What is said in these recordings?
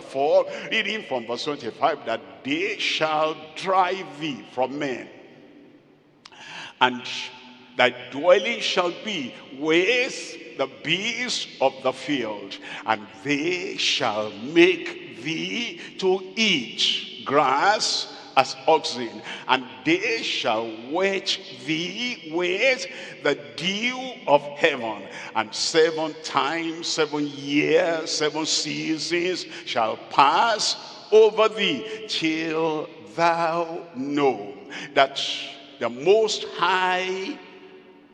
4, reading from verse 25, that they shall drive thee from men, and thy dwelling shall be with the beasts of the field, and they shall make thee to eat grass as oxen, and they shall wet thee with the dew of heaven. And 7 times, 7 years, 7 seasons shall pass over thee, till thou know that the Most High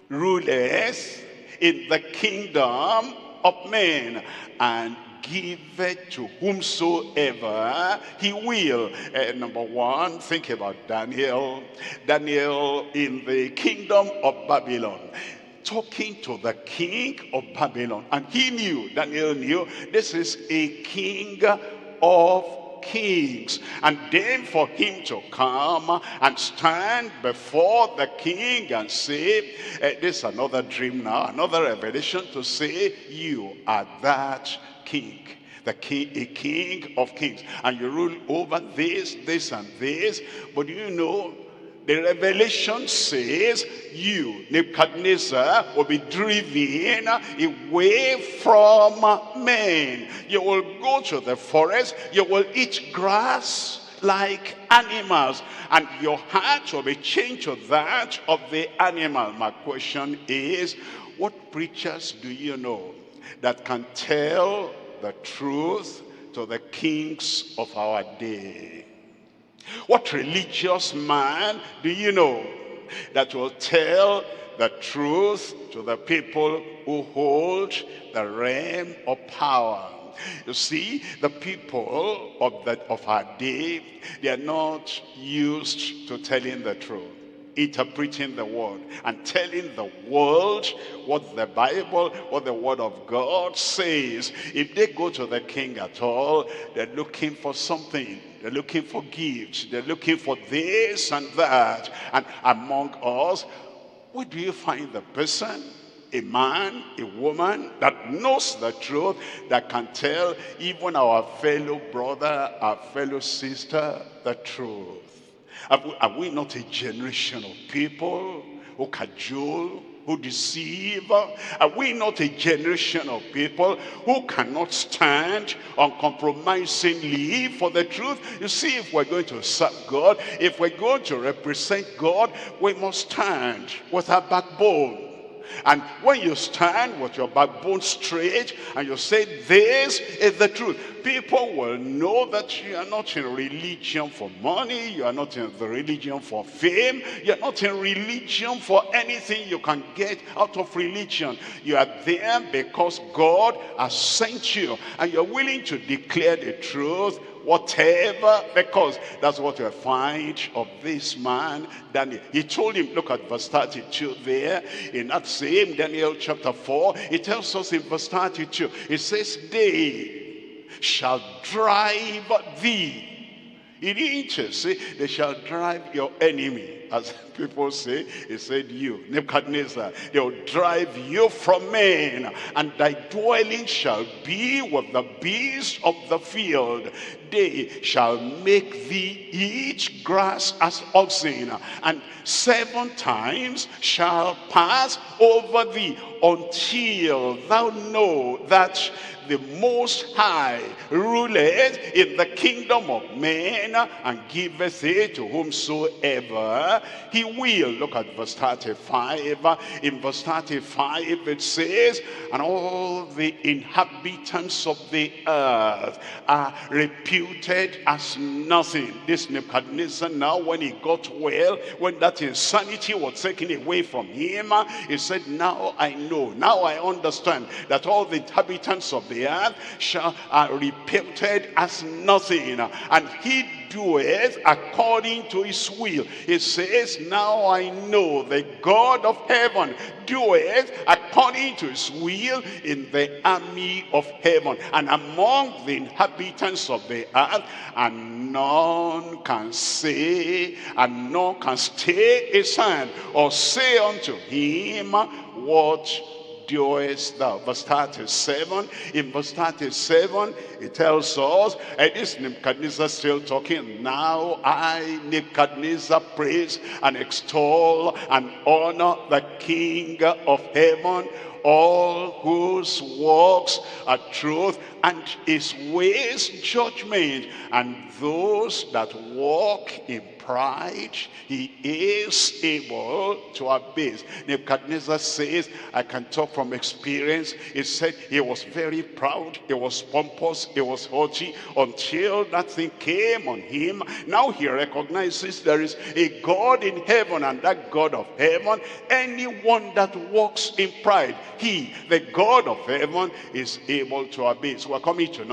ruleth in the kingdom of men, and giveth to whomsoever he will. Number 1, think about Daniel. Daniel in the kingdom of Babylon, talking to the king of Babylon. And he knew, Daniel knew, this is a king of kings. And then for him to come and stand before the king and say, this is another dream now, another revelation, to say, you are that king, the king, a king of kings, and you rule over this, this, and this. But you know, the revelation says you, Nebuchadnezzar, will be driven away from men. You will go to the forest, you will eat grass like animals, and your heart will be changed to that of the animal. My question is, what preachers do you know that can tell the truth to the kings of our day? What religious man do you know that will tell the truth to the people who hold the realm of power? You see, the people of our day, they are not used to telling the truth, interpreting the word, and telling the world what the Bible, what the word of God says. If they go to the king at all, they're looking for something. They're looking for gifts. They're looking for this and that. And among us, where do you find the person, a man, a woman, that knows the truth, that can tell even our fellow brother, our fellow sister, the truth? Are we not a generation of people who cajole, who deceive? Are we not a generation of people who cannot stand uncompromisingly for the truth? You see, if we're going to serve God, if we're going to represent God, we must stand with our backbone. And when you stand with your backbone straight and you say, this is the truth, people will know that you are not in religion for money, you are not in the religion for fame, you are not in religion for anything you can get out of religion. You are there because God has sent you, and you're willing to declare the truth, whatever, because that's what you find of this man Daniel. He told him, look at verse 32 there in that same Daniel chapter 4. It tells us in verse 32, it says, they shall drive thee. He didn't say they shall drive your enemy, as people say. He said you, Nebuchadnezzar, they will drive you from men, and thy dwelling shall be with the beasts of the field. They shall make thee eat grass as oxen, and 7 times shall pass over thee, until thou know that the Most High ruleth in the kingdom of men, and giveth it to whomsoever he will. Look at verse 35. In verse 35 it says, and all the inhabitants of the earth are reputed as nothing. This Nebuchadnezzar now, when he got well, when that insanity was taken away from him, he said, now I know, now I understand that all the inhabitants of the earth are reputed as nothing, and he doeth according to his will. He says, now I know the God of heaven doeth according to his will in the army of heaven and among the inhabitants of the earth, and none can say, and none can stay his hand or say unto him, what doest thou? Verse 37. In verse 37, it tells us, and this Nebuchadnezzar still talking, now I, Nebuchadnezzar, praise and extol and honor the King of heaven, all whose works are truth, and his ways judgment, and those that walk in pride he is able to abase. Nebuchadnezzar says, I can talk from experience. He said he was very proud, he was pompous, he was haughty, until that thing came on him. Now he recognizes there is a God in heaven, and that God of heaven, anyone that walks in pride, he, the God of heaven, is able to abase. We're coming to number